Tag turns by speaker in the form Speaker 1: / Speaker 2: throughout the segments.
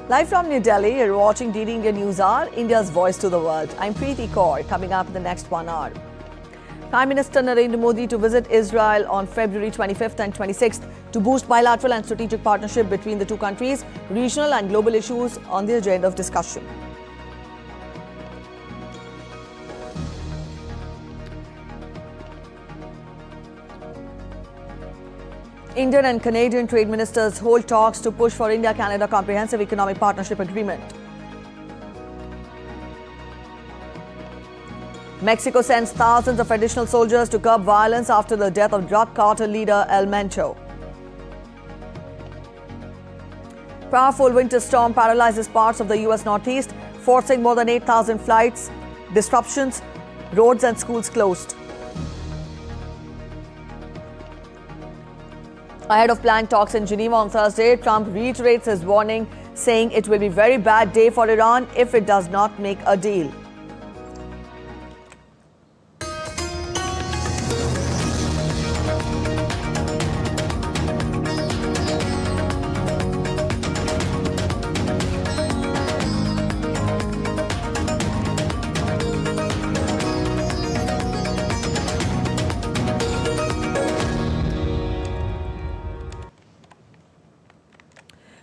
Speaker 1: Live from New Delhi, you're watching DD India News Hour, India's voice to the world. I'm Preeti Kaur. Coming up in the next 1 hour. Prime Minister Narendra Modi to visit Israel on February 25th and 26th to boost bilateral and strategic partnership between the two countries. Regional and global issues on the agenda of discussion. Indian and Canadian trade ministers hold talks to push for India-Canada Comprehensive Economic Partnership Agreement. Mexico sends thousands of additional soldiers to curb violence after the death of drug cartel leader El Mencho. Powerful winter storm paralyzes parts of the US Northeast, forcing more than 8,000 flights, disruptions, roads and schools closed. Ahead of planned talks in Geneva on Thursday, Trump reiterates his warning, saying it will be a very bad day for Iran if it does not make a deal.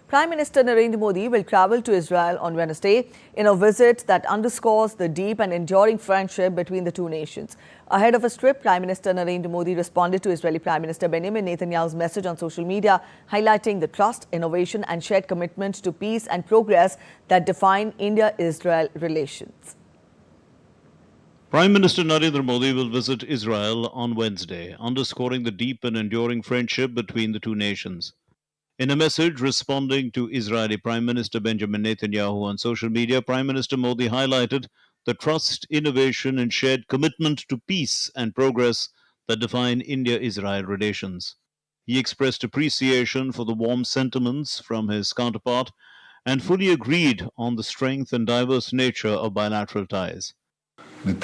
Speaker 1: Prime Minister Narendra Modi will travel to Israel on Wednesday in a visit that underscores the deep and enduring friendship between the two nations. Ahead of his trip, Prime Minister Narendra Modi responded to Israeli Prime Minister Benjamin Netanyahu's message on social media, highlighting the trust, innovation and shared commitment to peace and progress that define India-Israel relations.
Speaker 2: Prime Minister Narendra Modi will visit Israel on Wednesday, underscoring the deep and enduring friendship between the two nations. In a message responding to Israeli Prime Minister Benjamin Netanyahu on social media, Prime Minister Modi highlighted the trust, innovation and shared commitment to peace and progress that define India-Israel relations. He expressed appreciation for the warm sentiments from his counterpart and fully agreed on the strength and diverse nature of bilateral ties.
Speaker 3: And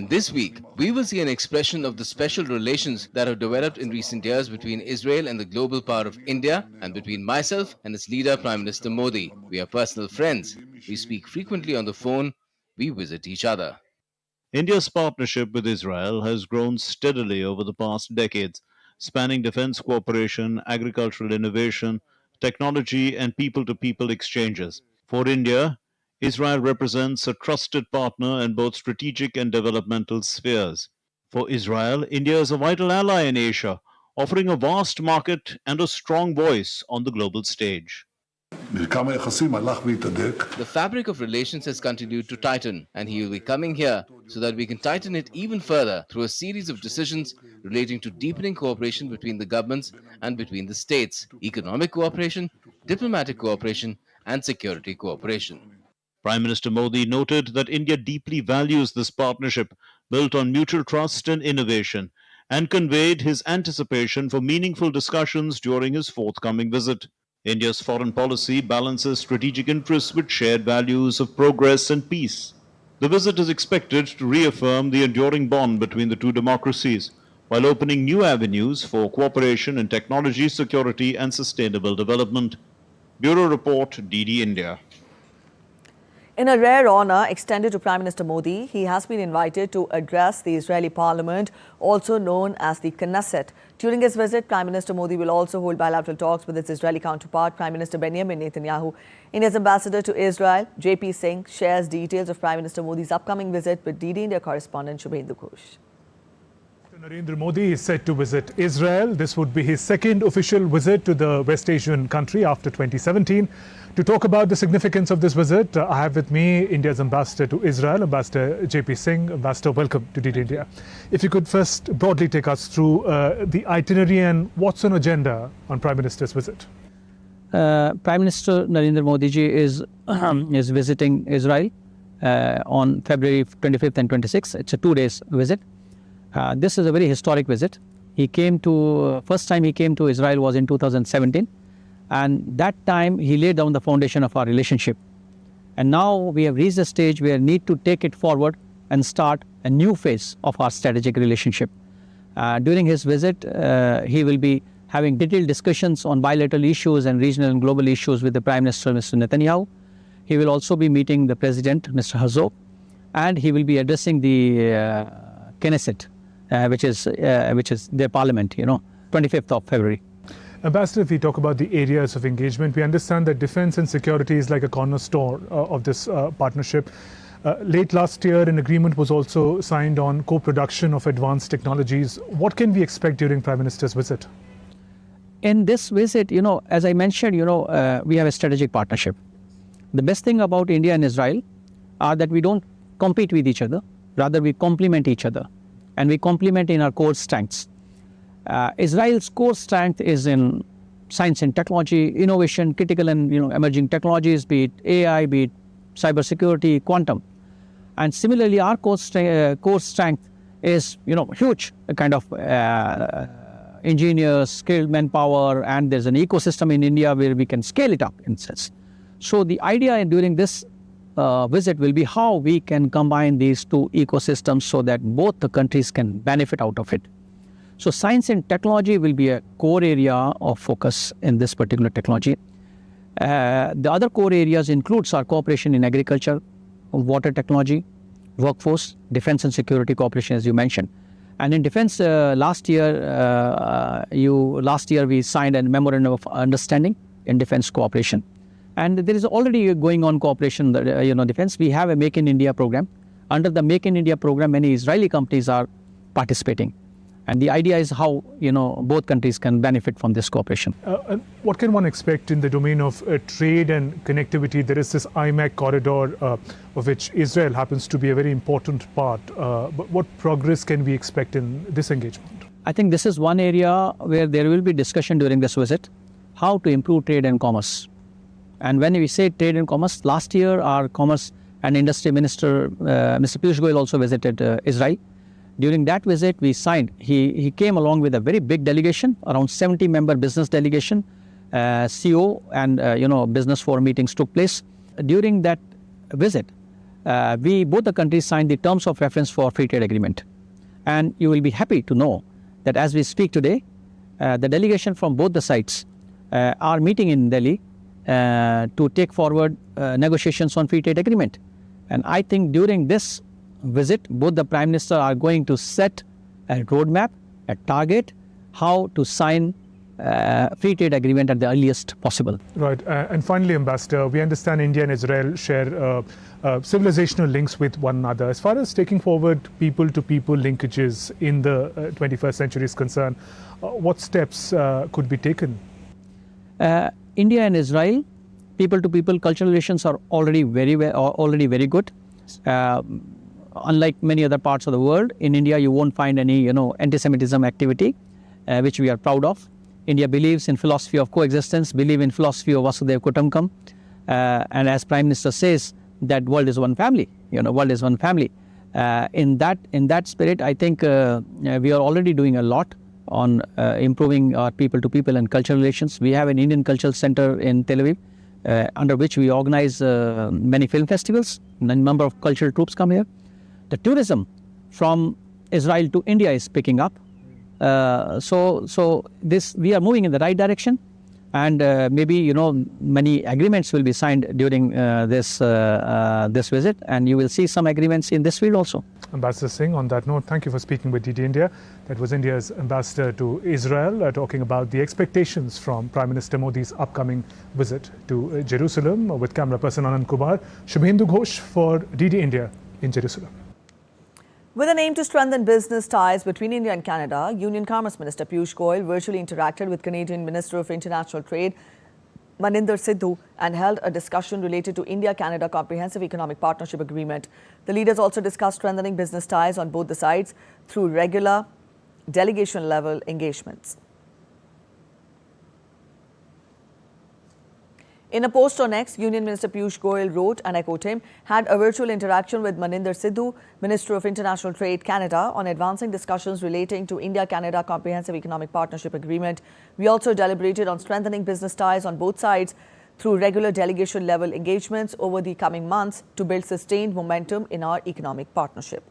Speaker 4: this week, we will see an expression of the special relations that have developed in recent years between Israel and the global power of India, and between myself and its leader, Prime Minister Modi. We are personal friends. We speak frequently on the phone. We visit each other.
Speaker 2: India's partnership with Israel has grown steadily over the past decades, spanning defense cooperation, agricultural innovation, technology, and people-to-people exchanges. For India, Israel represents a trusted partner in both strategic and developmental spheres. For Israel, India is a vital ally in Asia, offering a vast market and a strong voice on the global stage.
Speaker 4: The fabric of relations has continued to tighten, and he will be coming here so that we can tighten it even further through a series of decisions relating to deepening cooperation between the governments and between the states, economic cooperation, diplomatic cooperation, and security cooperation.
Speaker 2: Prime Minister Modi noted that India deeply values this partnership built on mutual trust and innovation, and conveyed his anticipation for meaningful discussions during his forthcoming visit. India's foreign policy balances strategic interests with shared values of progress and peace. The visit is expected to reaffirm the enduring bond between the two democracies, while opening new avenues for cooperation in technology, security, and sustainable development. Bureau Report, DD India.
Speaker 1: In a rare honor extended to Prime Minister Modi, he has been invited to address the Israeli parliament, also known as the Knesset. During his visit, Prime Minister Modi will also hold bilateral talks with its Israeli counterpart, Prime Minister Benjamin Netanyahu. India's ambassador to Israel, JP Singh, shares details of Prime Minister Modi's upcoming visit with DD India correspondent Shubhendu Ghosh.
Speaker 5: Narendra Modi is set to visit Israel. This would be his second official visit to the West Asian country after 2017. To talk about the significance of this visit, I have with me India's ambassador to Israel, Ambassador JP Singh. Ambassador, welcome to DD India. If you could first broadly take us through the itinerary and what's on agenda on Prime Minister's visit.
Speaker 6: Prime Minister Narendra Modi ji is visiting Israel on February 25th and 26th. It's a 2-day visit. This is a very historic visit. He came to, first time he came to Israel was in 2017. And that time he laid down the foundation of our relationship. And now we have reached a stage where we need to take it forward and start a new phase of our strategic relationship. During his visit, he will be having detailed discussions on bilateral issues and regional and global issues with the Prime Minister, Mr. Netanyahu. He will also be meeting the President, Mr. Herzog, and he will be addressing the Knesset, which is their parliament, 25th of February.
Speaker 5: Ambassador, if we talk about the areas of engagement, we understand that defense and security is like a cornerstone of this partnership. Late last year, an agreement was also signed on co-production of advanced technologies. What can we expect during Prime Minister's visit?
Speaker 6: In this visit, as I mentioned, we have a strategic partnership. The best thing about India and Israel are that we don't compete with each other. Rather, we complement each other. And we complement in our core strengths. Israel's core strength is in science and technology, innovation, critical and emerging technologies, be it AI, be it cybersecurity, quantum. And similarly, our core strength is huge kind of engineers, skilled manpower, and there's an ecosystem in India where we can scale it up in sense. So the idea during this visit will be how we can combine these two ecosystems so that both the countries can benefit out of it. So science and technology will be a core area of focus in this particular technology. The other core areas includes our cooperation in agriculture, water technology, workforce, defense and security cooperation, as you mentioned. And in defense, last year we signed a memorandum of understanding in defense cooperation. And there is already going on cooperation, defense. We have a Make in India program. Under the Make in India program, many Israeli companies are participating. And the idea is how, both countries can benefit from this cooperation.
Speaker 5: And what can one expect in the domain of trade and connectivity? There is this IMEC corridor of which Israel happens to be a very important part. But what progress can we expect in this engagement?
Speaker 6: I think this is one area where there will be discussion during this visit, how to improve trade and commerce. And when we say trade and commerce, last year our Commerce and Industry Minister, Mr. Piyush Goyal, also visited Israel. During that visit, we signed, he came along with a very big delegation, around 70-member business delegation, CO and, business forum meetings took place. During that visit, both the countries signed the terms of reference for free trade agreement. And you will be happy to know that as we speak today, the delegation from both the sides are meeting in Delhi to take forward negotiations on free trade agreement. And I think during this visit, both the Prime Minister are going to set a roadmap, a target, how to sign free trade agreement at the earliest possible.
Speaker 5: Right. And finally, Ambassador, we understand India and Israel share civilizational links with one another. As far as taking forward people-to-people linkages in the 21st century is concerned, what steps could be taken?
Speaker 6: India and Israel, people-to-people cultural relations are already very good. Unlike many other parts of the world, in India you won't find any anti-Semitism activity, which we are proud of. India believes in philosophy of coexistence, believe in philosophy of Vasudhaiva Kutumbakam, and as Prime Minister says, that world is one family. World is one family. In that spirit, I think we are already doing a lot on improving our people-to-people and cultural relations. We have an Indian Cultural Center in Tel Aviv, under which we organize many film festivals. A number of cultural troops come here. The tourism from Israel to India is picking up. So we are moving in the right direction, and maybe many agreements will be signed during this visit, and you will see some agreements in this field also.
Speaker 5: Ambassador Singh, on that note, thank you for speaking with DD India. That was India's ambassador to Israel, talking about the expectations from Prime Minister Modi's upcoming visit to Jerusalem. With camera person Anand Kumar, Shubhendu Ghosh for DD India in Jerusalem.
Speaker 1: With an aim to strengthen business ties between India and Canada, Union Commerce Minister Piyush Goyal virtually interacted with Canadian Minister of International Trade Maninder Sidhu and held a discussion related to India-Canada Comprehensive Economic Partnership Agreement. The leaders also discussed strengthening business ties on both the sides through regular delegation-level engagements. In a post on X, Union Minister Piyush Goyal wrote, and I quote him, had a virtual interaction with Maninder Sidhu, Minister of International Trade, Canada, on advancing discussions relating to India-Canada Comprehensive Economic Partnership Agreement. We also deliberated on strengthening business ties on both sides through regular delegation-level engagements over the coming months to build sustained momentum in our economic partnership.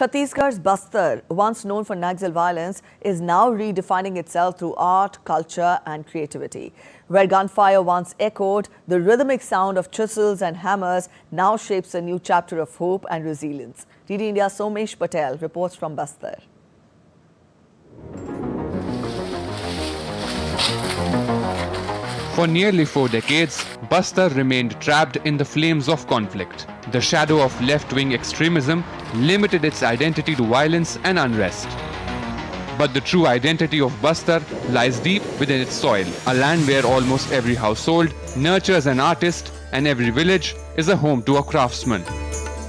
Speaker 1: Chhattisgarh's Bastar, once known for Naxal violence, is now redefining itself through art, culture and creativity. Where gunfire once echoed, the rhythmic sound of chisels and hammers now shapes a new chapter of hope and resilience. DD India's Somesh Patel reports from Bastar.
Speaker 3: For nearly 4 decades, Bastar remained trapped in the flames of conflict. The shadow of left-wing extremism limited its identity to violence and unrest. But the true identity of Bastar lies deep within its soil, a land where almost every household nurtures an artist and every village is a home to a craftsman.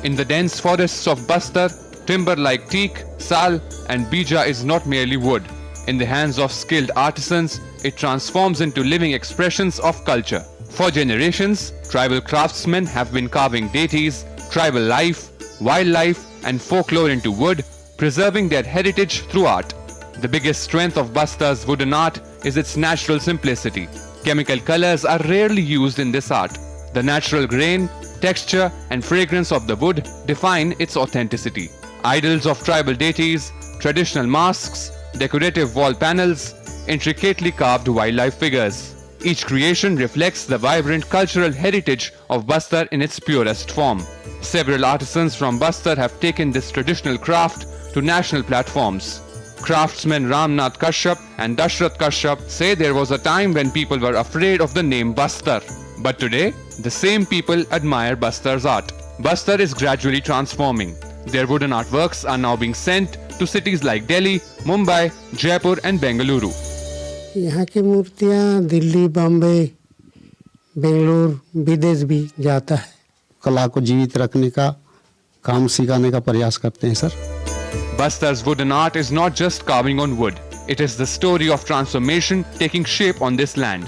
Speaker 3: In the dense forests of Bastar, timber like teak, sal and bija is not merely wood. In the hands of skilled artisans, it transforms into living expressions of culture. For generations, tribal craftsmen have been carving deities, tribal life, wildlife and folklore into wood, preserving their heritage through art. The biggest strength of Bastar's wooden art is its natural simplicity. Chemical colors are rarely used in this art. The natural grain, texture and fragrance of the wood define its authenticity. Idols of tribal deities, traditional masks, decorative wall panels, intricately carved wildlife figures. Each creation reflects the vibrant cultural heritage of Bastar in its purest form. Several artisans from Bastar have taken this traditional craft to national platforms. Craftsmen Ramnath Kashyap and Dashrath Kashyap say there was a time when people were afraid of the name Bastar. But today, the same people admire Bastar's art. Bastar is gradually transforming. Their wooden artworks are now being sent to cities like Delhi, Mumbai, Jaipur and Bengaluru.
Speaker 7: यहाँ की मूर्तियाँ दिल्ली, बॉम्बे, बेंगलुरु, विदेश भी जाता है। कला को जीवित रखने का काम सिखाने का प्रयास करते हैं sir.
Speaker 3: Bastar's wooden art is not just carving on wood. It is the story of transformation taking shape on this land.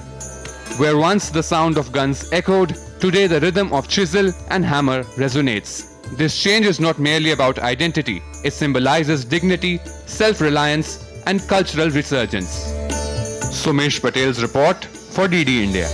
Speaker 3: Where once the sound of guns echoed, today the rhythm of chisel and hammer resonates. This change is not merely about identity. It symbolizes dignity, self-reliance and cultural resurgence. Somesh Patel's report for DD India.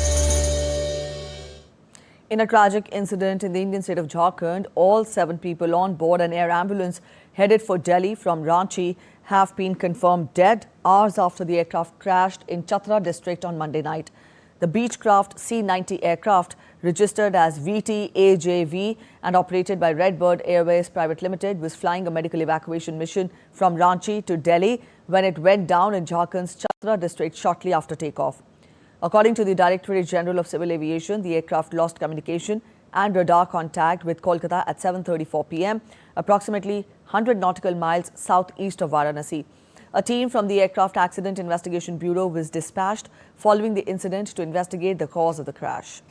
Speaker 1: In a tragic incident in the Indian state of Jharkhand, all 7 people on board an air ambulance headed for Delhi from Ranchi have been confirmed dead hours after the aircraft crashed in Chatra district on Monday night. The Beechcraft C-90 aircraft, registered as VT-AJV and operated by Redbird Airways Private Limited, was flying a medical evacuation mission from Ranchi to Delhi when it went down in Jharkhand's Chatra district shortly after takeoff. According to the Directorate General of Civil Aviation, the aircraft lost communication and radar contact with Kolkata at 7:34 p.m., approximately 100 nautical miles southeast of Varanasi. A team from the Aircraft Accident Investigation Bureau was dispatched following the incident to investigate the cause of the crash.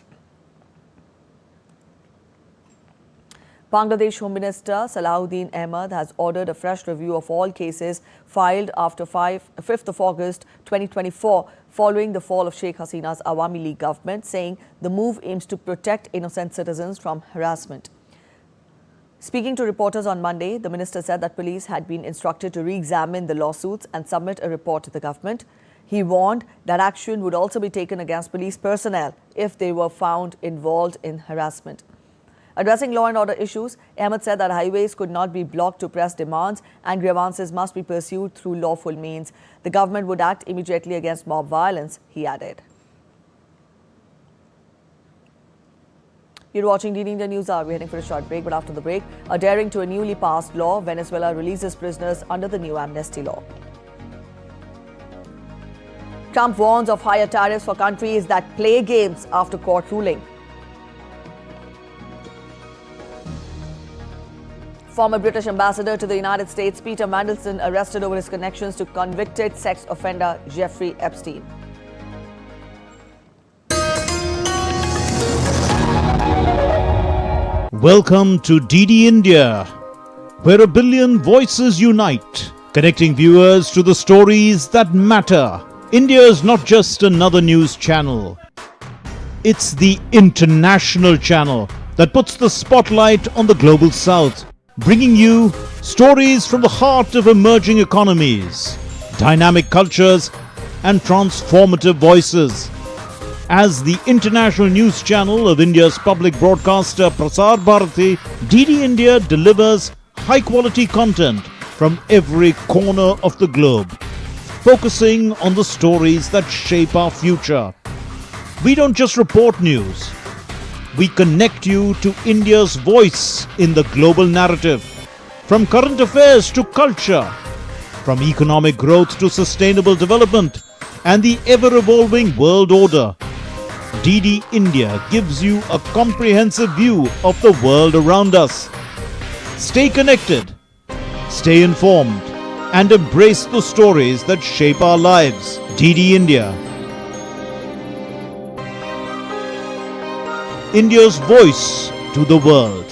Speaker 1: Bangladesh Home Minister Salahuddin Ahmed has ordered a fresh review of all cases filed after 5th of August 2024 following the fall of Sheikh Hasina's Awami League government, saying the move aims to protect innocent citizens from harassment. Speaking to reporters on Monday, the minister said that police had been instructed to re-examine the lawsuits and submit a report to the government. He warned that action would also be taken against police personnel if they were found involved in harassment. Addressing law and order issues, Ahmed said that highways could not be blocked to press demands and grievances must be pursued through lawful means. The government would act immediately against mob violence, he added. You're watching DD India News Hour. We're heading for a short break, but after the break, adhering to a newly passed law, Venezuela releases prisoners under the new Amnesty law. Trump warns of higher tariffs for countries that play games after court ruling. Former British ambassador to the United States, Peter Mandelson, arrested over his connections to convicted sex offender Jeffrey Epstein.
Speaker 2: Welcome to DD India, where a billion voices unite, connecting viewers to the stories that matter. India is not just another news channel. It's the international channel that puts the spotlight on the global south, bringing you stories from the heart of emerging economies, dynamic cultures and transformative voices. As the international news channel of India's public broadcaster Prasar Bharati, DD India delivers high-quality content from every corner of the globe, focusing on the stories that shape our future. We don't just report news. We connect you to India's voice in the global narrative. From current affairs to culture, from economic growth to sustainable development and the ever-evolving world order, DD India gives you a comprehensive view of the world around us. Stay connected, stay informed, and embrace the stories that shape our lives. DD India, India's voice to the world.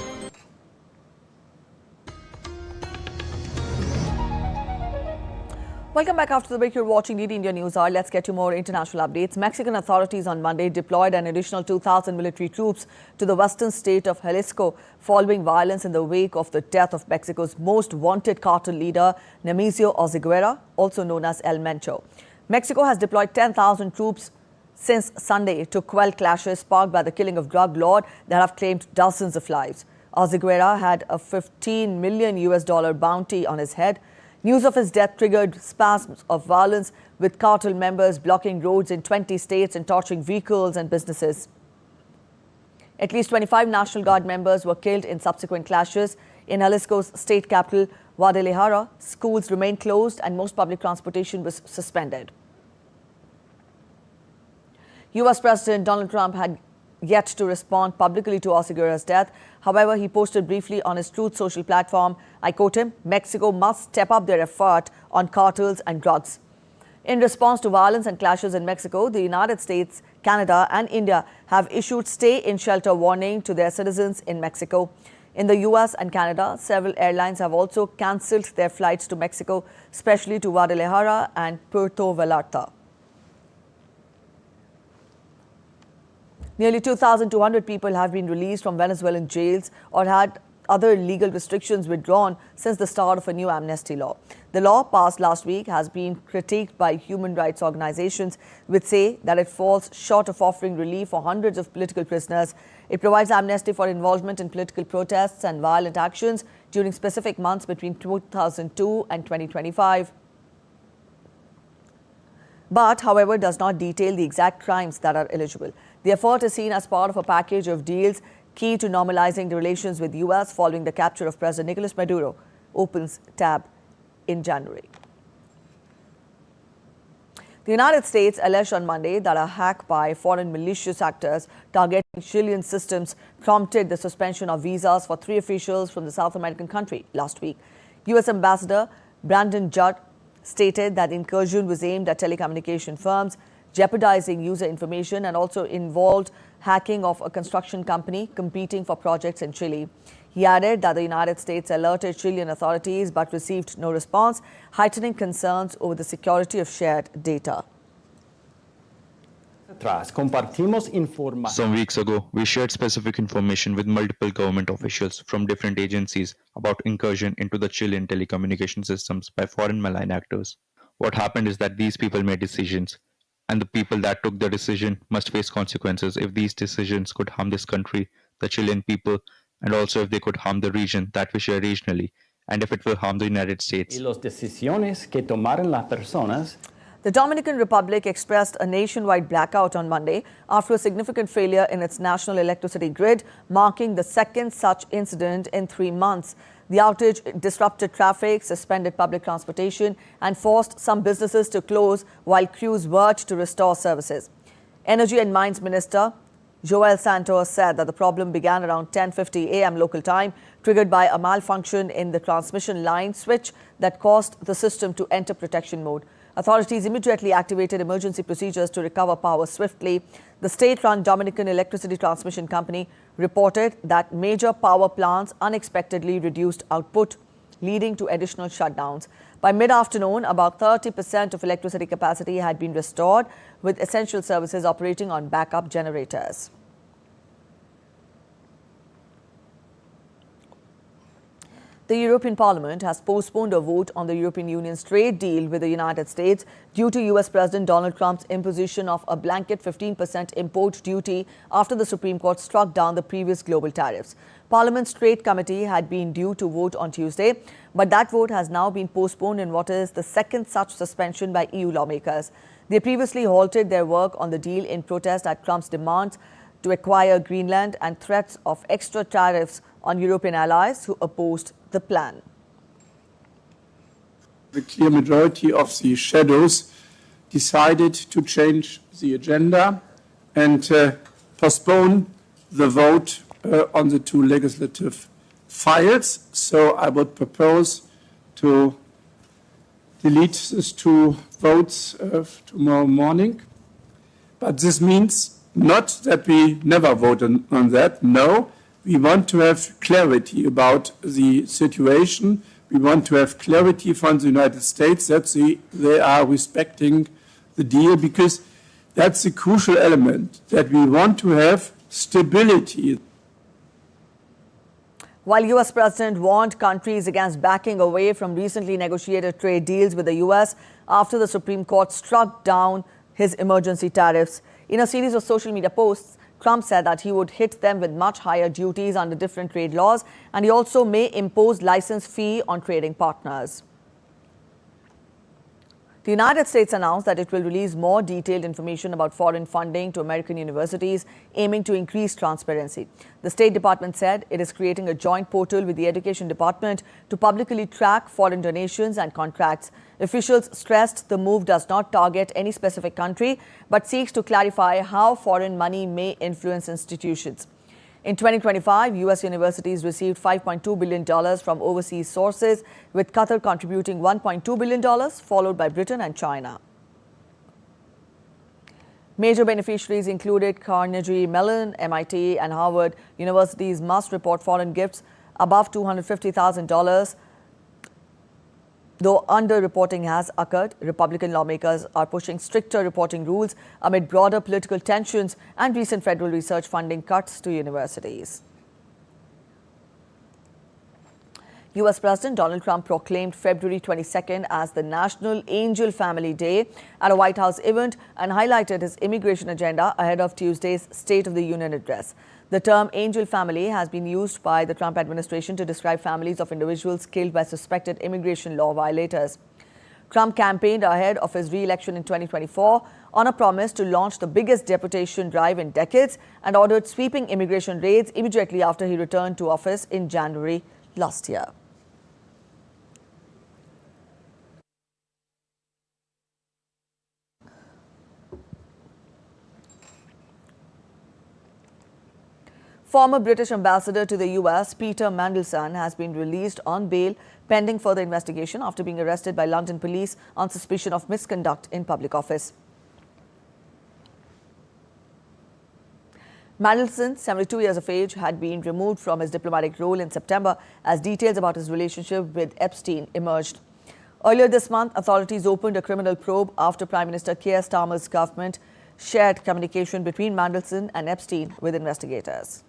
Speaker 1: Welcome back after the break. You're watching DD India News Hour. Let's get you more international updates. Mexican authorities on Monday deployed an additional 2,000 military troops to the western state of Jalisco following violence in the wake of the death of Mexico's most wanted cartel leader, Nemesio Oseguera, also known as El Mencho. Mexico has deployed 10,000 troops since Sunday to quell clashes sparked by the killing of drug lord that have claimed dozens of lives. Oseguera had a $15 million bounty on his head. News of his death triggered spasms of violence, with cartel members blocking roads in 20 states and torching vehicles and businesses. At least 25 National Guard members were killed in subsequent clashes. In Jalisco's state capital, Guadalajara, schools remained closed and most public transportation was suspended. US President Donald Trump had yet to respond publicly to Oseguera's death. However, he posted briefly on his Truth Social platform, I quote him, "Mexico must step up their effort on cartels and drugs." In response to violence and clashes in Mexico, the United States, Canada and India have issued stay-in-shelter warning to their citizens in Mexico. In the US and Canada, several airlines have also cancelled their flights to Mexico, especially to Guadalajara and Puerto Vallarta. Nearly 2,200 people have been released from Venezuelan jails or had other legal restrictions withdrawn since the start of a new amnesty law. The law, passed last week, has been critiqued by human rights organizations, which say that it falls short of offering relief for hundreds of political prisoners. It provides amnesty for involvement in political protests and violent actions during specific months between 2002 and 2025. But, however, does not detail the exact crimes that are eligible. The effort is seen as part of a package of deals key to normalizing the relations with the US following the capture of President Nicolas Maduro, opens tab in January. The United States alleged on Monday that a hack by foreign malicious actors targeting Chilean systems prompted the suspension of visas for 3 officials from the South American country last week. US Ambassador Brandon Judd stated that the incursion was aimed at telecommunication firms, jeopardizing user information, and also involved hacking of a construction company competing for projects in Chile. He added that the United States alerted Chilean authorities but received no response, heightening concerns over the security of shared data.
Speaker 8: Some weeks ago, we shared specific information with multiple government officials from different agencies about incursion into the Chilean telecommunication systems by foreign malign actors. What happened is that these people made decisions, and the people that took the decision must face consequences if these decisions could harm this country, the Chilean people, and also if they could harm the region that we share regionally, and if it will harm the United States.
Speaker 1: The Dominican Republic expressed a nationwide blackout on Monday after a significant failure in its national electricity grid, marking the second such incident in 3 months. The outage disrupted traffic, suspended public transportation, and forced some businesses to close while crews worked to restore services. Energy and Mines Minister Joel Santos said that the problem began around 10:50 a.m. local time, triggered by a malfunction in the transmission line switch that caused the system to enter protection mode. Authorities immediately activated emergency procedures to recover power swiftly. The state-run Dominican Electricity Transmission Company reported that major power plants unexpectedly reduced output, leading to additional shutdowns. By mid-afternoon, about 30% of electricity capacity had been restored, with essential services operating on backup generators. The European Parliament has postponed a vote on the European Union's trade deal with the United States due to US President Donald Trump's imposition of a blanket 15% import duty after the Supreme Court struck down the previous global tariffs. Parliament's Trade Committee had been due to vote on Tuesday, but that vote has now been postponed in what is the second such suspension by EU lawmakers. They previously halted their work on the deal in protest at Trump's demands to acquire Greenland and threats of extra tariffs on European allies who opposed the plan.
Speaker 9: The clear majority of the shadows decided to change the agenda and postpone the vote on the two legislative files. So I would propose to delete these two votes tomorrow morning. But this means not that we never vote on that. No, we want to have clarity about the situation. We want to have clarity from the United States that they are respecting the deal, because that's the crucial element, that we want to have stability.
Speaker 1: While U.S. President warned countries against backing away from recently negotiated trade deals with the U.S. after the Supreme Court struck down his emergency tariffs. In a series of social media posts, Trump said that he would hit them with much higher duties under different trade laws, and he also may impose license fee on trading partners. The United States announced that it will release more detailed information about foreign funding to American universities, aiming to increase transparency. The State Department said it is creating a joint portal with the Education Department to publicly track foreign donations and contracts. Officials stressed the move does not target any specific country, but seeks to clarify how foreign money may influence institutions. In 2025, U.S. universities received $5.2 billion from overseas sources, with Qatar contributing $1.2 billion, followed by Britain and China. Major beneficiaries included Carnegie Mellon, MIT, and Harvard. Universities must report foreign gifts above $250,000. Though underreporting has occurred, Republican lawmakers are pushing stricter reporting rules amid broader political tensions and recent federal research funding cuts to universities. U.S. President Donald Trump proclaimed February 22nd as the National Angel Family Day at a White House event and highlighted his immigration agenda ahead of Tuesday's State of the Union address. The term angel family has been used by the Trump administration to describe families of individuals killed by suspected immigration law violators. Trump campaigned ahead of his re-election in 2024 on a promise to launch the biggest deportation drive in decades and ordered sweeping immigration raids immediately after he returned to office in January last year. Former British ambassador to the U.S., Peter Mandelson, has been released on bail pending further investigation after being arrested by London police on suspicion of misconduct in public office. Mandelson, 72 years of age, had been removed from his diplomatic role in September as details about his relationship with Epstein emerged. Earlier this month, authorities opened a criminal probe after Prime Minister Keir Starmer's government shared communication between Mandelson and Epstein with investigators.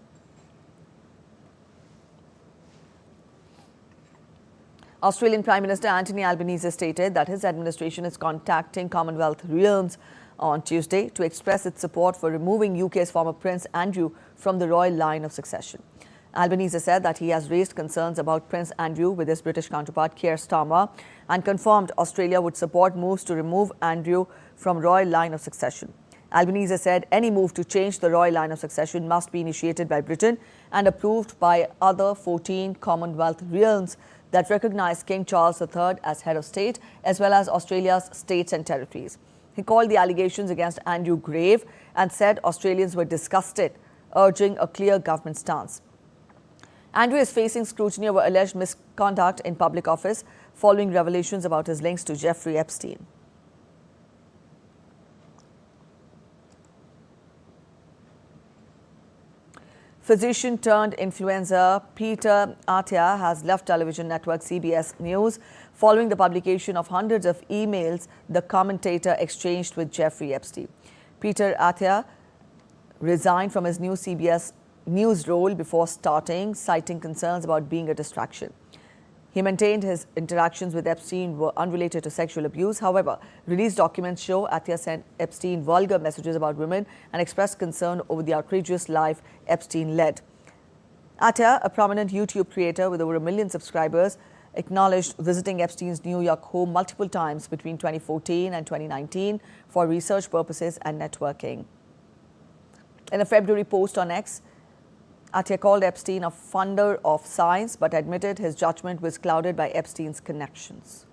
Speaker 1: Australian Prime Minister Anthony Albanese stated that his administration is contacting Commonwealth realms on Tuesday to express its support for removing UK's former Prince Andrew from the royal line of succession. Albanese said that he has raised concerns about Prince Andrew with his British counterpart Keir Starmer and confirmed Australia would support moves to remove Andrew from royal line of succession. Albanese said any move to change the royal line of succession must be initiated by Britain and approved by other 14 Commonwealth realms that recognize King Charles III as head of state, as well as Australia's states and territories. He called the allegations against Andrew grave and said Australians were disgusted, urging a clear government stance. Andrew is facing scrutiny over alleged misconduct in public office following revelations about his links to Jeffrey Epstein. Physician-turned-influencer Peter Attia has left television network CBS News following the publication of hundreds of emails the commentator exchanged with Jeffrey Epstein. Peter Attia resigned from his new CBS News role before starting, citing concerns about being a distraction. He maintained his interactions with Epstein were unrelated to sexual abuse. However, released documents show Attia sent Epstein vulgar messages about women and expressed concern over the outrageous life Epstein led. Attia, a prominent YouTube creator with over 1 million subscribers, acknowledged visiting Epstein's New York home multiple times between 2014 and 2019 for research purposes and networking. In a February post on X, Attia called Epstein a funder of science but admitted his judgment was clouded by Epstein's connections.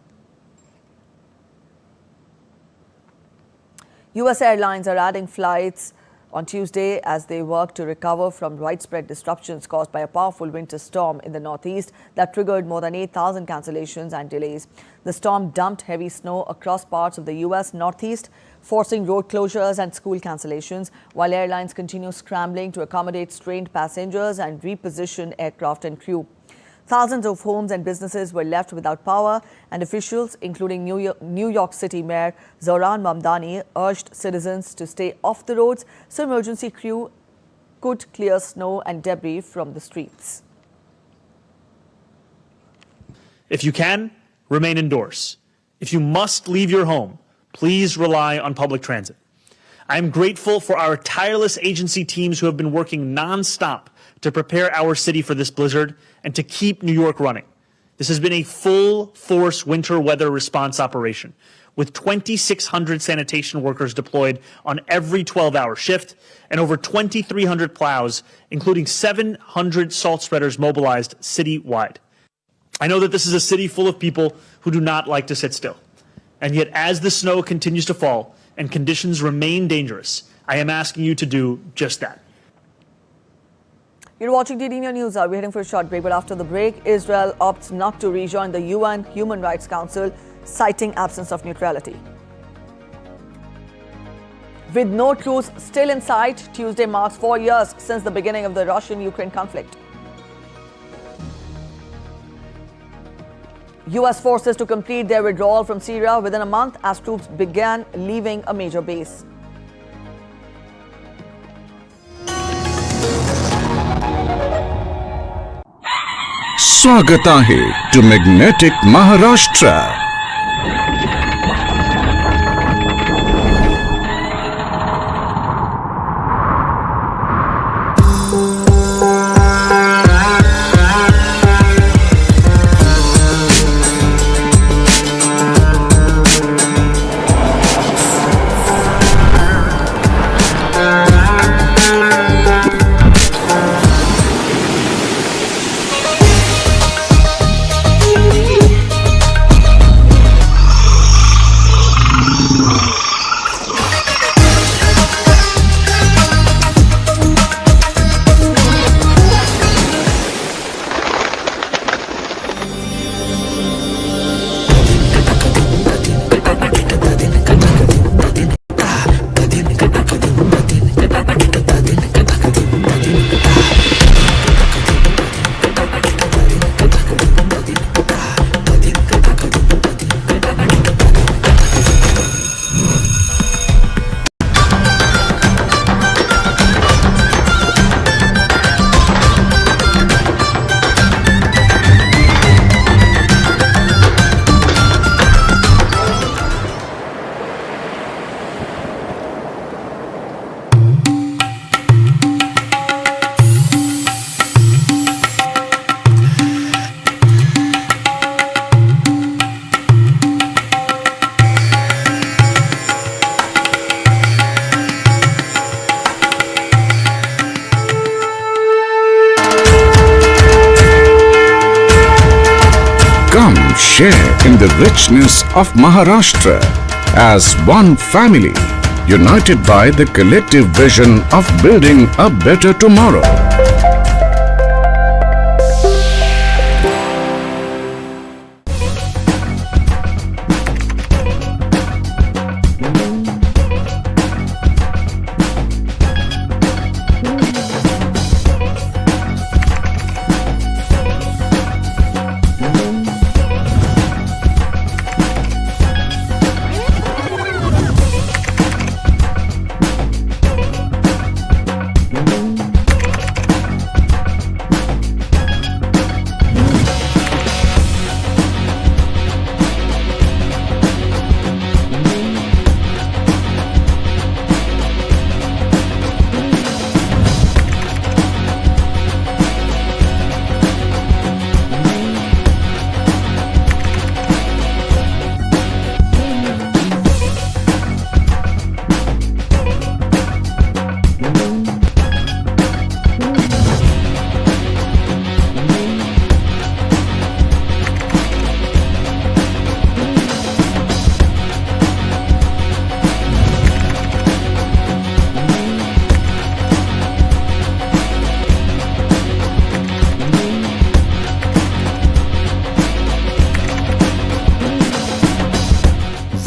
Speaker 1: US airlines are adding flights on Tuesday as they work to recover from widespread disruptions caused by a powerful winter storm in the northeast that triggered more than 8,000 cancellations and delays. The storm dumped heavy snow across parts of the U.S. northeast, forcing road closures and school cancellations, while airlines continue scrambling to accommodate strained passengers and reposition aircraft and crew. Thousands of homes and businesses were left without power, and officials, including New York City Mayor Zohran Mamdani, urged citizens to stay off the roads so emergency crew could clear snow and debris from the streets.
Speaker 10: If you can, remain indoors. If you must leave your home, please rely on public transit. I am grateful for our tireless agency teams who have been working nonstop to prepare our city for this blizzard and to keep New York running. This has been a full-force winter weather response operation, with 2,600 sanitation workers deployed on every 12-hour shift and over 2,300 plows, including 700 salt spreaders mobilized citywide. I know that this is a city full of people who do not like to sit still. And yet, as the snow continues to fall and conditions remain dangerous, I am asking you to do just that.
Speaker 1: You're watching DD News. We're heading for a short break, but after the break, Israel opts not to rejoin the UN Human Rights Council, citing absence of neutrality. With no truce still in sight, Tuesday marks 4 years since the beginning of the Russian-Ukraine conflict. US forces to complete their withdrawal from Syria within a month as troops began leaving a major base.
Speaker 11: स्वागत आहे to magnetic Maharashtra. Share in the richness of Maharashtra as one family, united by the collective vision of building a better tomorrow.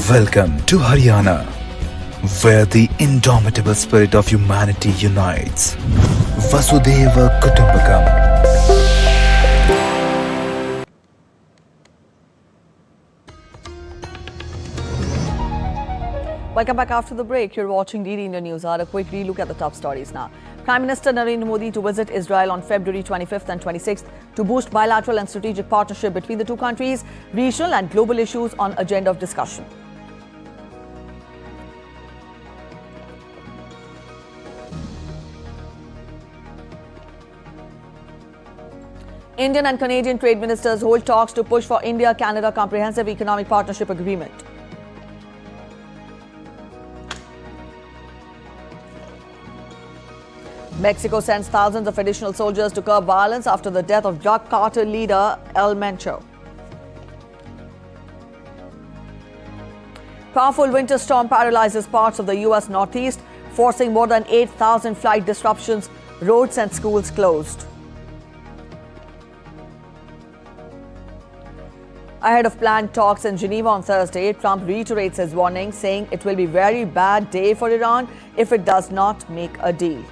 Speaker 12: Welcome to Haryana, where the indomitable spirit of humanity unites. Vasudhaiva Kutumbakam.
Speaker 1: Welcome back after the break. You're watching DD India News Hour. A quick relook at the top stories now. Prime Minister Narendra Modi to visit Israel on February 25th and 26th to boost bilateral and strategic partnership between the two countries. Regional and global issues on agenda of discussion. Indian and Canadian trade ministers hold talks to push for India-Canada Comprehensive Economic Partnership Agreement. Mexico sends thousands of additional soldiers to curb violence after the death of drug cartel leader El Mencho. Powerful winter storm paralyzes parts of the U.S. Northeast, forcing more than 8,000 flight disruptions, roads and schools closed. Ahead of planned talks in Geneva on Thursday, Trump reiterates his warning, saying it will be a very bad day for Iran if it does not make a deal.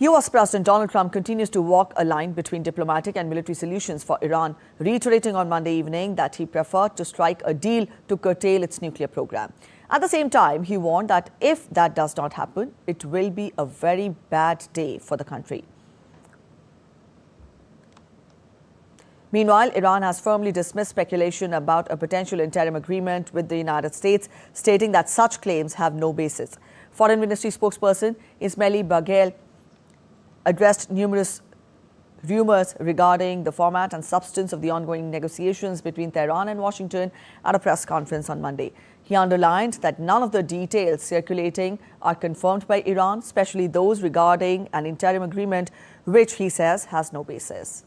Speaker 1: US President Donald Trump continues to walk a line between diplomatic and military solutions for Iran, reiterating on Monday evening that he preferred to strike a deal to curtail its nuclear program. At the same time, he warned that if that does not happen, it will be a very bad day for the country. Meanwhile, Iran has firmly dismissed speculation about a potential interim agreement with the United States, stating that such claims have no basis. Foreign Ministry spokesperson Ismaili Baghel addressed numerous rumors regarding the format and substance of the ongoing negotiations between Tehran and Washington at a press conference on Monday. He underlined that none of the details circulating are confirmed by Iran, especially those regarding an interim agreement, which he says has no basis.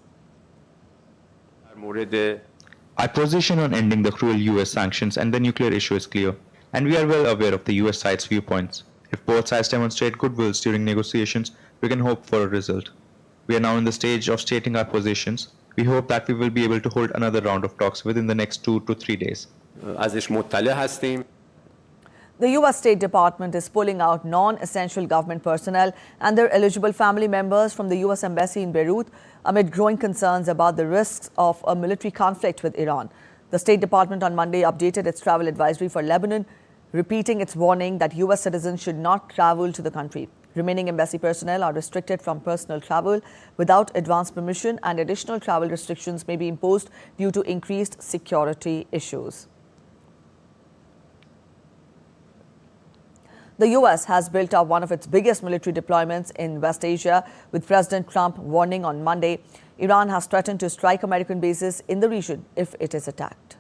Speaker 8: Our position on ending the cruel US sanctions and the nuclear issue is clear, and we are well aware of the US side's viewpoints. If both sides demonstrate goodwill during negotiations, we can hope for a result. We are now in the stage of stating our positions. We hope that we will be able to hold another round of talks within the next 2 to 3 days.
Speaker 1: The U.S. State Department is pulling out non-essential government personnel and their eligible family members from the U.S. Embassy in Beirut amid growing concerns about the risks of a military conflict with Iran. The State Department on Monday updated its travel advisory for Lebanon, repeating its warning that U.S. citizens should not travel to the country. Remaining embassy personnel are restricted from personal travel without advance permission, and additional travel restrictions may be imposed due to increased security issues. The U.S. has built up one of its biggest military deployments in West Asia, with President Trump warning on Monday Iran has threatened to strike American bases in the region if it is attacked.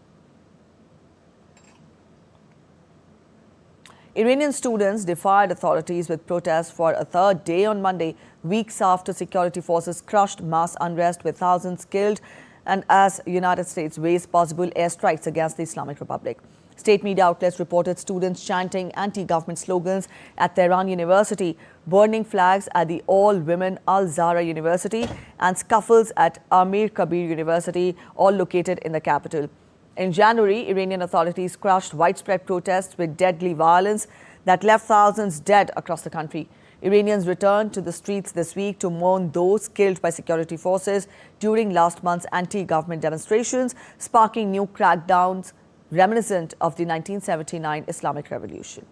Speaker 1: Iranian students defied authorities with protests for a third day on Monday, weeks after security forces crushed mass unrest with thousands killed and as the United States raised possible airstrikes against the Islamic Republic. State media outlets reported students chanting anti-government slogans at Tehran University, burning flags at the all-women Al-Zahra University, and scuffles at Amir Kabir University, all located in the capital. In January, Iranian authorities crushed widespread protests with deadly violence that left thousands dead across the country. Iranians returned to the streets this week to mourn those killed by security forces during last month's anti-government demonstrations, sparking new crackdowns reminiscent of the 1979 Islamic Revolution.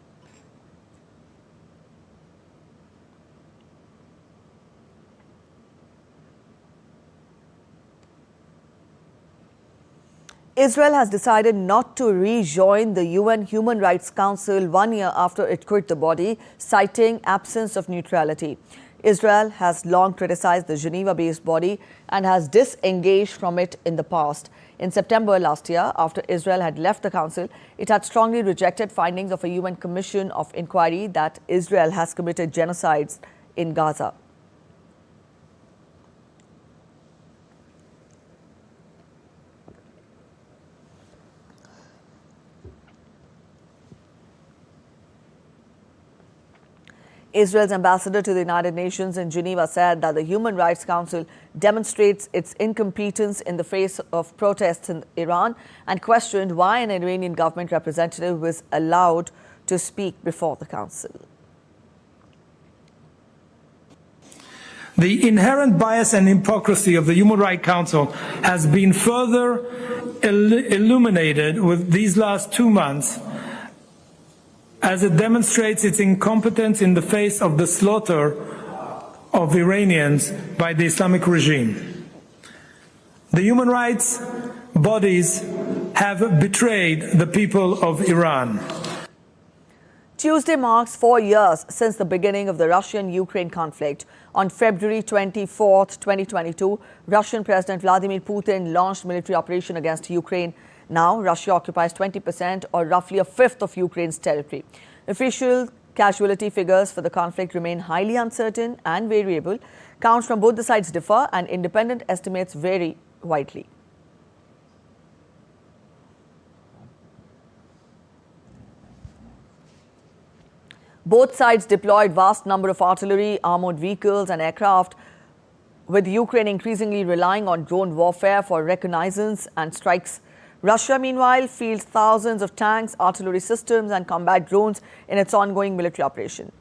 Speaker 1: Israel has decided not to rejoin the UN Human Rights Council 1 year after it quit the body, citing absence of neutrality. Israel has long criticized the Geneva-based body and has disengaged from it in the past. In September last year, after Israel had left the council, it had strongly rejected findings of a UN commission of inquiry that Israel has committed genocides in Gaza. Israel's ambassador to the United Nations in Geneva said that the Human Rights Council demonstrates its incompetence in the face of protests in Iran and questioned why an Iranian government representative was allowed to speak before the council.
Speaker 13: The inherent bias and hypocrisy of the Human Rights Council has been further illuminated with these last 2 months, as it demonstrates its incompetence in the face of the slaughter of Iranians by the Islamic regime. The human rights bodies have betrayed the people of Iran.
Speaker 1: Tuesday marks 4 years since the beginning of the Russian-Ukraine conflict. On February 24, 2022, Russian President Vladimir Putin launched military operation against Ukraine. Now, Russia occupies 20% or roughly a fifth of Ukraine's territory. Official casualty figures for the conflict remain highly uncertain and variable. Counts from both the sides differ and independent estimates vary widely. Both sides deployed vast number of artillery, armored vehicles and aircraft, with Ukraine increasingly relying on drone warfare for reconnaissance and strikes. Russia, meanwhile, fields thousands of tanks, artillery systems and combat drones in its ongoing military operation.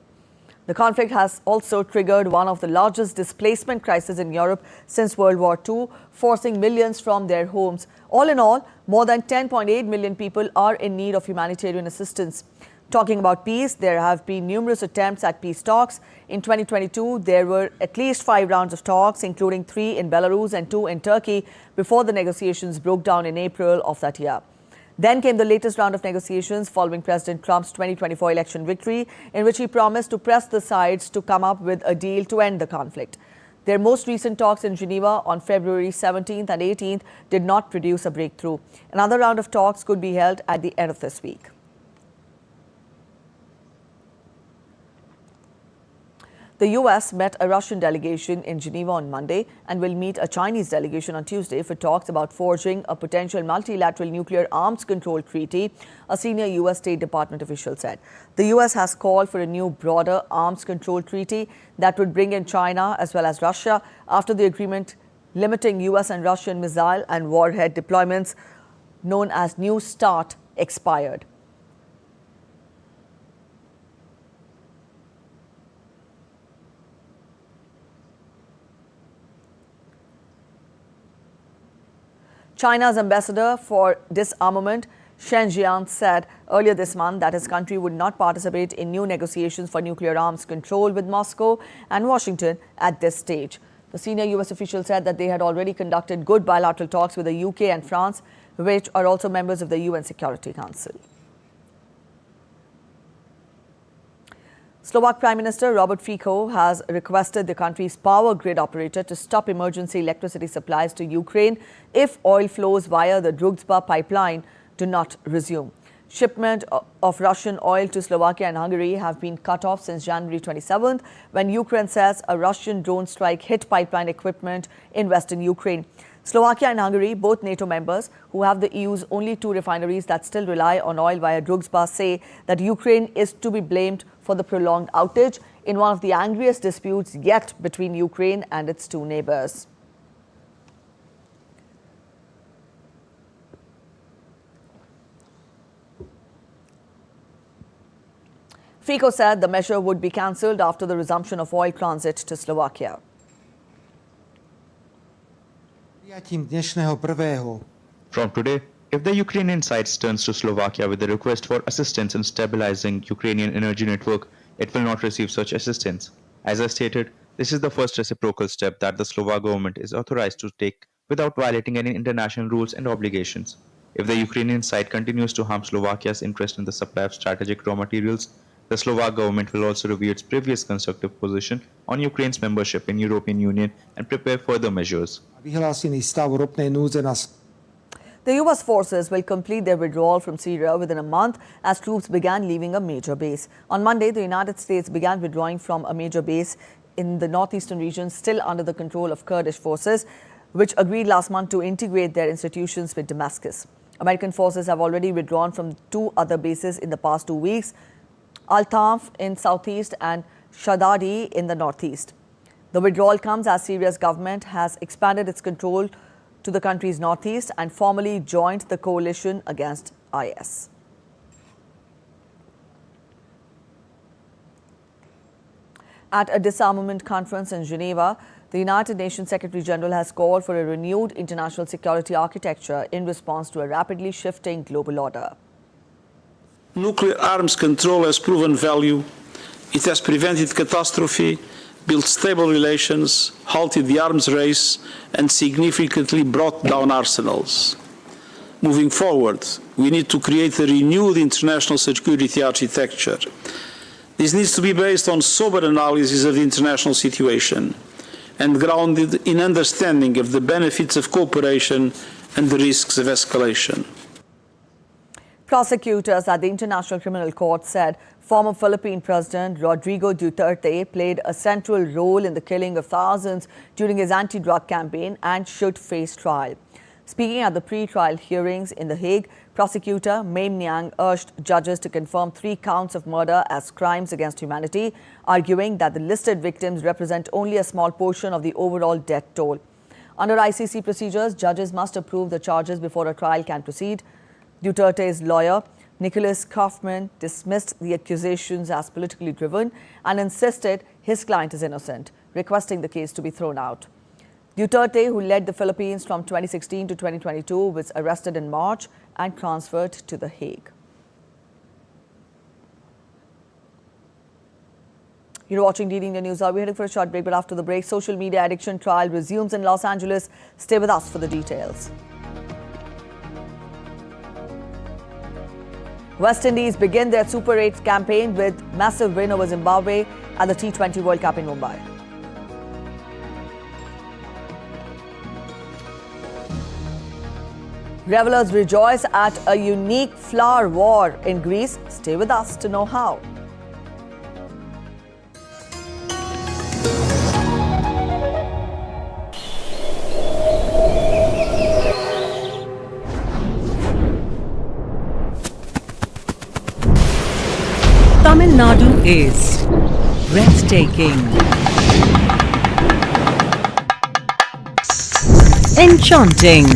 Speaker 1: The conflict has also triggered one of the largest displacement crises in Europe since World War II, forcing millions from their homes. All in all, more than 10.8 million people are in need of humanitarian assistance. Talking about peace, there have been numerous attempts at peace talks. In 2022, there were at least 5 rounds of talks, including 3 in Belarus and 2 in Turkey, before the negotiations broke down in April of that year. Then came the latest round of negotiations following President Trump's 2024 election victory, in which he promised to press the sides to come up with a deal to end the conflict. Their most recent talks in Geneva on February 17th and 18th did not produce a breakthrough. Another round of talks could be held at the end of this week. The US met a Russian delegation in Geneva on Monday and will meet a Chinese delegation on Tuesday for talks about forging a potential multilateral nuclear arms control treaty, a senior US State Department official said. The US has called for a new, broader arms control treaty that would bring in China as well as Russia after the agreement limiting US and Russian missile and warhead deployments, known as New START, expired. China's ambassador for disarmament, Shen Jian, said earlier this month that his country would not participate in new negotiations for nuclear arms control with Moscow and Washington at this stage. The senior US official said that they had already conducted good bilateral talks with the UK and France, which are also members of the UN Security Council. Slovak Prime Minister Robert Fico has requested the country's power grid operator to stop emergency electricity supplies to Ukraine if oil flows via the Druzhba pipeline do not resume. Shipment of Russian oil to Slovakia and Hungary have been cut off since January 27th, when Ukraine says a Russian drone strike hit pipeline equipment in western Ukraine. Slovakia and Hungary, both NATO members, who have the EU's only 2 refineries that still rely on oil via Druzhba, say that Ukraine is to be blamed for the prolonged outage in one of the angriest disputes yet between Ukraine and its 2 neighbors. Fico said the measure would be cancelled after the resumption of oil transit to Slovakia.
Speaker 8: From today, if the Ukrainian side turns to Slovakia with a request for assistance in stabilizing Ukrainian energy network, it will not receive such assistance. As I stated, this is the first reciprocal step that the Slovak government is authorized to take without violating any international rules and obligations. If the Ukrainian side continues to harm Slovakia's interest in the supply of strategic raw materials, the Slovak government will also review its previous constructive position on Ukraine's membership in European Union and prepare further measures.
Speaker 1: The US forces will complete their withdrawal from Syria within a month as troops began leaving a major base. On Monday, the United States began withdrawing from a major base in the northeastern region, still under the control of Kurdish forces, which agreed last month to integrate their institutions with Damascus. American forces have already withdrawn from 2 other bases in the past 2 weeks, Al-Tanf in southeast and Shadadi in the northeast. The withdrawal comes as Syria's government has expanded its control to the country's northeast and formally joined the coalition against IS. At a disarmament conference in Geneva, the United Nations Secretary General has called for a renewed international security architecture in response to a rapidly shifting global order.
Speaker 14: Nuclear arms control has proven value. It has prevented catastrophe, built stable relations, halted the arms race, and significantly brought down arsenals. Moving forward, we need to create a renewed international security architecture. This needs to be based on sober analysis of the international situation and grounded in understanding of the benefits of cooperation and the risks of escalation.
Speaker 1: Prosecutors at the International Criminal Court said former Philippine President Rodrigo Duterte played a central role in the killing of thousands during his anti-drug campaign and should face trial. Speaking at the pre-trial hearings in The Hague, prosecutor Maim Niang urged judges to confirm 3 counts of murder as crimes against humanity, arguing that the listed victims represent only a small portion of the overall death toll. Under ICC procedures, judges must approve the charges before a trial can proceed. Duterte's lawyer, Nicholas Kaufman, dismissed the accusations as politically driven and insisted his client is innocent, requesting the case to be thrown out. Duterte, who led the Philippines from 2016 to 2022, was arrested in March and transferred to The Hague. You're watching DD India News. We're heading for a short break, but after the break, social media addiction trial resumes in Los Angeles. Stay with us for the details. West Indies begin their Super 8 campaign with massive win over Zimbabwe at the T20 World Cup in Mumbai. Revelers rejoice at a unique flower war in Greece. Stay with us to know how.
Speaker 15: Tamil Nadu is breathtaking, enchanting,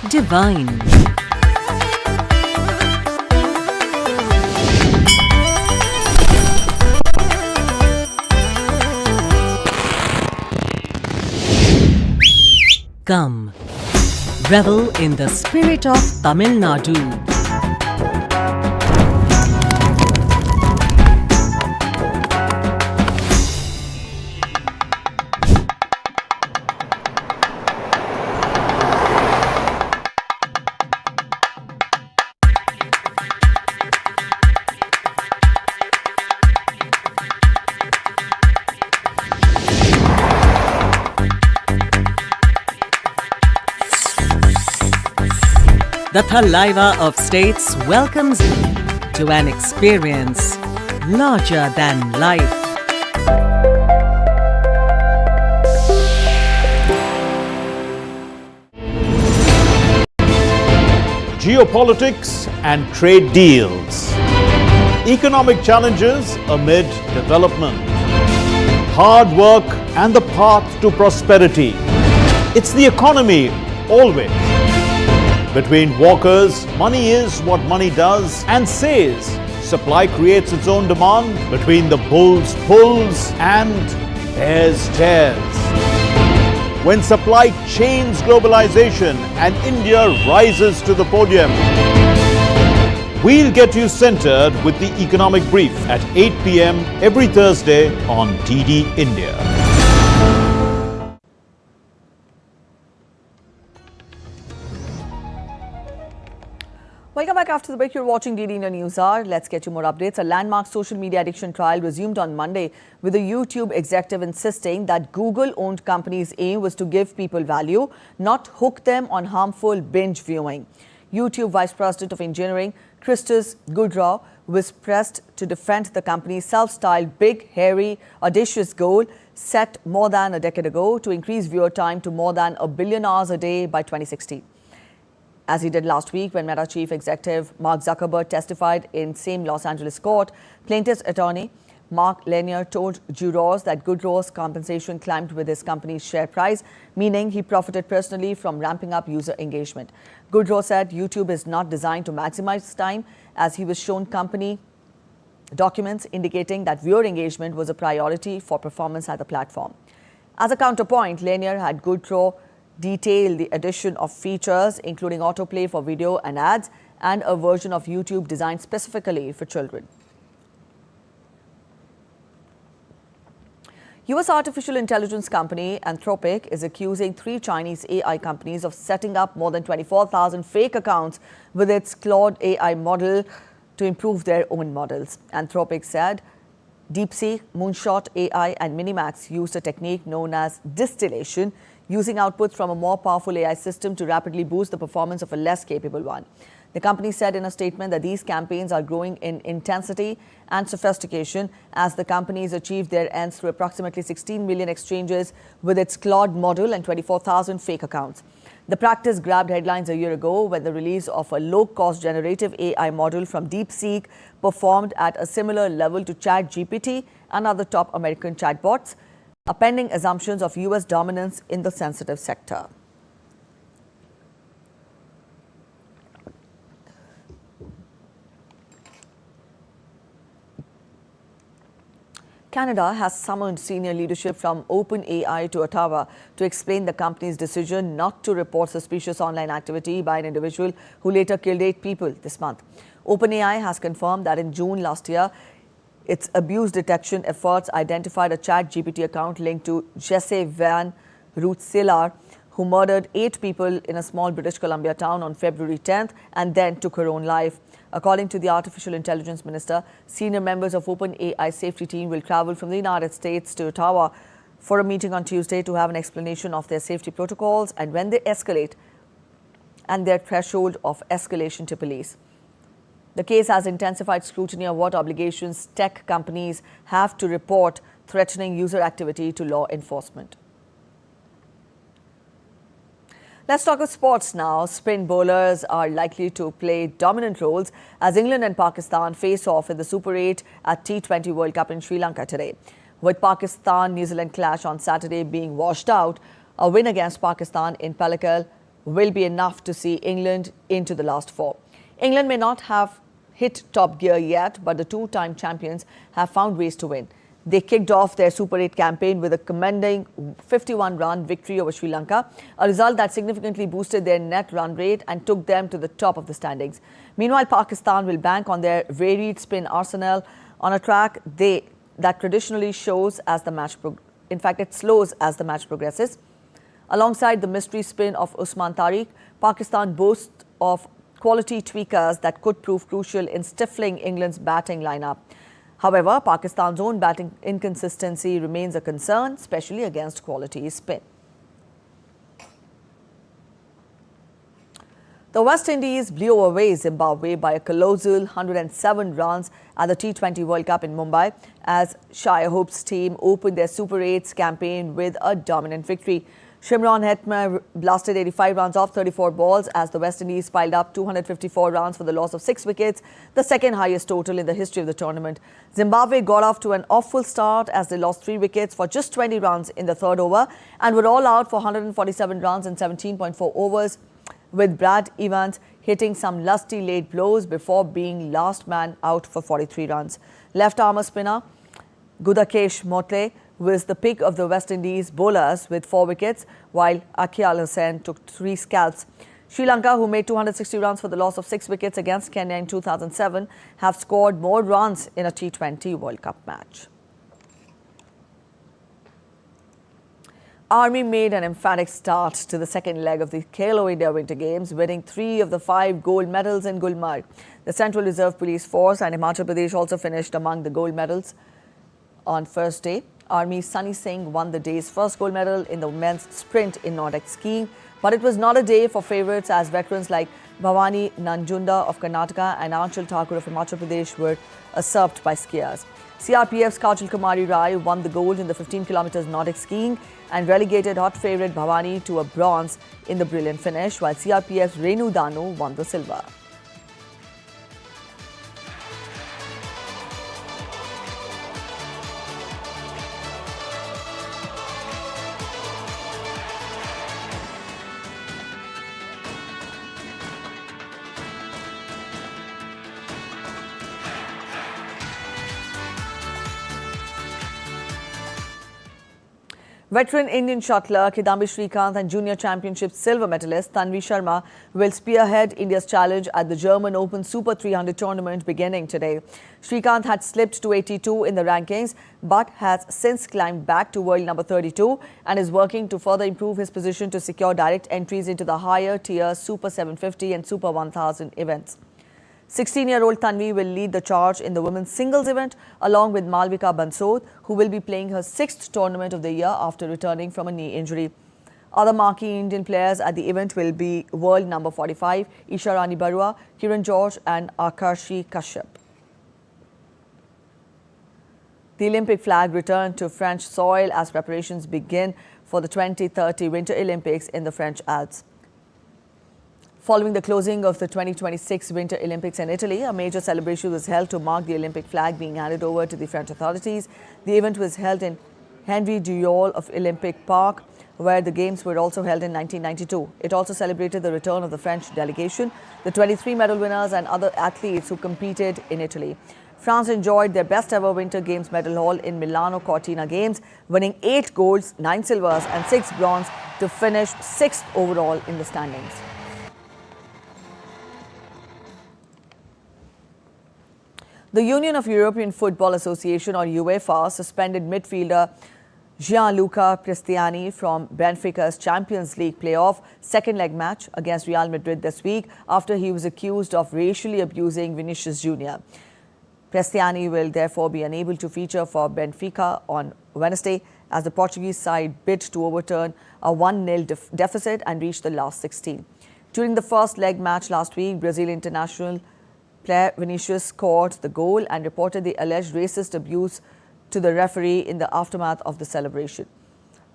Speaker 15: divine. Come, revel in the spirit of Tamil Nadu. The Thalaiva of States welcomes you to an experience larger than life.
Speaker 16: Geopolitics and trade deals. Economic challenges amid development. Hard work and the path to prosperity. It's the economy always. Between walkers, money is what money does and says. Supply creates its own demand. Between the bulls pulls and bears tears. When supply chains globalization and India rises to the podium. We'll get you centered with the Economic Brief at 8 p.m. every Thursday on DD India.
Speaker 1: Welcome back after the break. You're watching DD India News Hour. Let's get you more updates. A landmark social media addiction trial resumed on Monday with a YouTube executive insisting that Google-owned company's aim was to give people value, not hook them on harmful binge viewing. YouTube Vice President of Engineering, Christus Goodrow, was pressed to defend the company's self-styled big, hairy, audacious goal set more than a decade ago to increase viewer time to more than 1 billion hours a day by 2016. as he did last week when Meta chief executive Mark Zuckerberg testified in same Los Angeles court. Plaintiff's attorney Mark Lanier told jurors that Goodrow's compensation climbed with his company's share price, meaning he profited personally from ramping up user engagement. Goodrow said YouTube is not designed to maximize time, as he was shown company documents indicating that viewer engagement was a priority for performance at the platform. As a counterpoint, Lanier had Goodrow detail the addition of features including autoplay for video and ads and a version of YouTube designed specifically for children. US artificial intelligence company Anthropic is accusing 3 Chinese AI companies of setting up more than 24,000 fake accounts with its Claude AI model to improve their own models. Anthropic said DeepSeek, Moonshot AI and Minimax used a technique known as distillation, using outputs from a more powerful AI system to rapidly boost the performance of a less capable one. The company said in a statement that these campaigns are growing in intensity and sophistication as the companies achieved their ends through approximately 16 million exchanges with its Claude model and 24,000 fake accounts. The practice grabbed headlines a year ago when the release of a low-cost generative AI model from DeepSeek performed at a similar level to ChatGPT and other top American chatbots, appending assumptions of US dominance in the sensitive sector. Canada has summoned senior leadership from OpenAI to Ottawa to explain the company's decision not to report suspicious online activity by an individual who later killed 8 people this month. OpenAI has confirmed that in June last year, its abuse detection efforts identified a ChatGPT account linked to Jesse Van Roetselaar, who murdered 8 people in a small British Columbia town on February 10th and then took her own life. According to the Artificial Intelligence Minister, senior members of OpenAI's safety team will travel from the United States to Ottawa for a meeting on Tuesday to have an explanation of their safety protocols and when they escalate and their threshold of escalation to police. The case has intensified scrutiny of what obligations tech companies have to report threatening user activity to law enforcement. Let's talk of sports now. Spin bowlers are likely to play dominant roles as England and Pakistan face off in the Super 8 at T20 World Cup in Sri Lanka today. With Pakistan-New Zealand clash on Saturday being washed out, a win against Pakistan in Palakkal will be enough to see England into the last 4. England may not have hit top gear yet, but the 2-time champions have found ways to win. They kicked off their Super 8 campaign with a commanding 51-run victory over Sri Lanka, a result that significantly boosted their net run rate and took them to the top of the standings. Meanwhile, Pakistan will bank on their varied spin arsenal on a track that traditionally shows as the match it slows as the match progresses. Alongside the mystery spin of Usman Tariq, Pakistan boasts of quality tweakers that could prove crucial in stifling England's batting lineup. However, Pakistan's own batting inconsistency remains a concern, especially against quality spin. The West Indies blew away Zimbabwe by a colossal 107 runs at the T20 World Cup in Mumbai as Shire Hope's team opened their Super 8's campaign with a dominant victory. Shimron Hetmer blasted 85 runs off 34 balls as the West Indies piled up 254 runs for the loss of 6 wickets, the second highest total in the history of the tournament. Zimbabwe got off to an awful start as they lost 3 wickets for just 20 runs in the 3rd over and were all out for 147 runs in 17.4 overs, with Brad Evans hitting some lusty late blows before being last man out for 43 runs. Left-armer spinner Gudakesh Motle was the pick of the West Indies bowlers with 4 wickets, while Akhil Hussain took 3 scalps. Sri Lanka, who made 260 runs for the loss of 6 wickets against Kenya in 2007, have scored more runs in a T20 World Cup match. Army made an emphatic start to the second leg of the Khelo India Winter Games, winning 3 of the 5 gold medals in Gulmarg. The Central Reserve Police Force and Himachal Pradesh also finished among the gold medals on first day. Army's Sunny Singh won the day's first gold medal in the men's sprint in Nordic skiing, but it was not a day for favourites as veterans like Bhavani Nanjunda of Karnataka and Anchal Thakur of Himachal Pradesh were usurped by skiers. CRPF's Kajal Kumari Rai won the gold in the 15 kilometers Nordic skiing and relegated hot favourite Bhavani to a bronze in the brilliant finish, while CRPF's Renu Danu won the silver. Veteran Indian shuttler Kidambi Srikanth and Junior Championship silver medalist Tanvi Sharma will spearhead India's challenge at the German Open Super 300 tournament beginning today. Srikanth had slipped to 82 in the rankings but has since climbed back to world number 32 and is working to further improve his position to secure direct entries into the higher tier Super 750 and Super 1000 events. 16-year-old Tanvi will lead the charge in the women's singles event along with Malvika Bansod, who will be playing her 6th tournament of the year after returning from a knee injury. Other marquee Indian players at the event will be world number 45, Isha Rani Barua, Kiran George and Akarshi Kashyap. The Olympic flag returned to French soil as preparations begin for the 2030 Winter Olympics in the French Alps. Following the closing of the 2026 Winter Olympics in Italy, a major celebration was held to mark the Olympic flag being handed over to the French authorities. The event was held in Henri Duyol of Olympic Park, where the Games were also held in 1992. It also celebrated the return of the French delegation, the 23 medal winners and other athletes who competed in Italy. France enjoyed their best ever Winter Games medal haul in Milano Cortina Games, winning 8 golds, 9 silvers and 6 bronze to finish 6th overall in the standings. The Union of European Football Association, or UEFA, suspended midfielder Gianluca Cristiani from Benfica's Champions League playoff second leg match against Real Madrid this week after he was accused of racially abusing Vinicius Jr. Cristiani will therefore be unable to feature for Benfica on Wednesday as the Portuguese side bid to overturn a 1-0 deficit and reach the last 16. During the first leg match last week, Brazil international player Vinicius scored the goal and reported the alleged racist abuse to the referee in the aftermath of the celebration.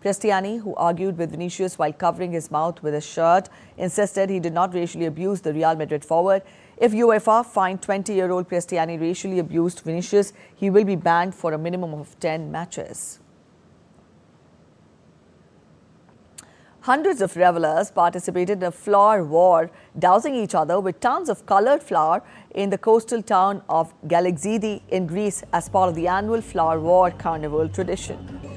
Speaker 1: Cristiani, who argued with Vinicius while covering his mouth with his shirt, insisted he did not racially abuse the Real Madrid forward. If UEFA fined 20-year-old Cristiani racially abused Vinicius, he will be banned for a minimum of 10 matches. Hundreds of revelers participated in a flower war, dousing each other with tons of coloured flour in the coastal town of Galaxidi in Greece as part of the annual flower war carnival tradition.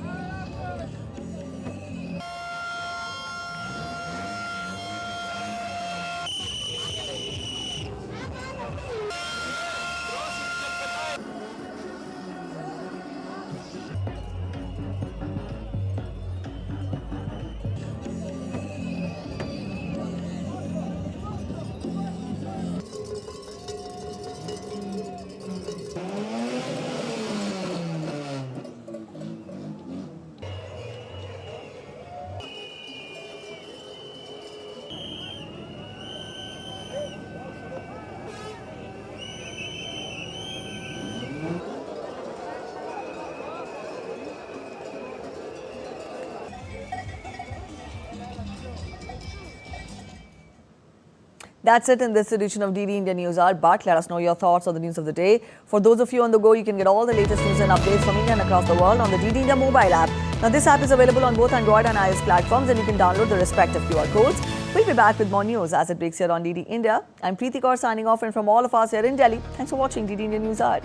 Speaker 1: That's it in this edition of DD India News Hour, but let us know your thoughts on the news of the day. For those of you on the go, you can get all the latest news and updates from India and across the world on the DD India mobile app. Now, this app is available on both Android and iOS platforms and you can download the respective QR codes. We'll be back with more news as it breaks here on DD India. I'm Preeti Kaur signing off, and from all of us here in Delhi, thanks for watching DD India News Hour.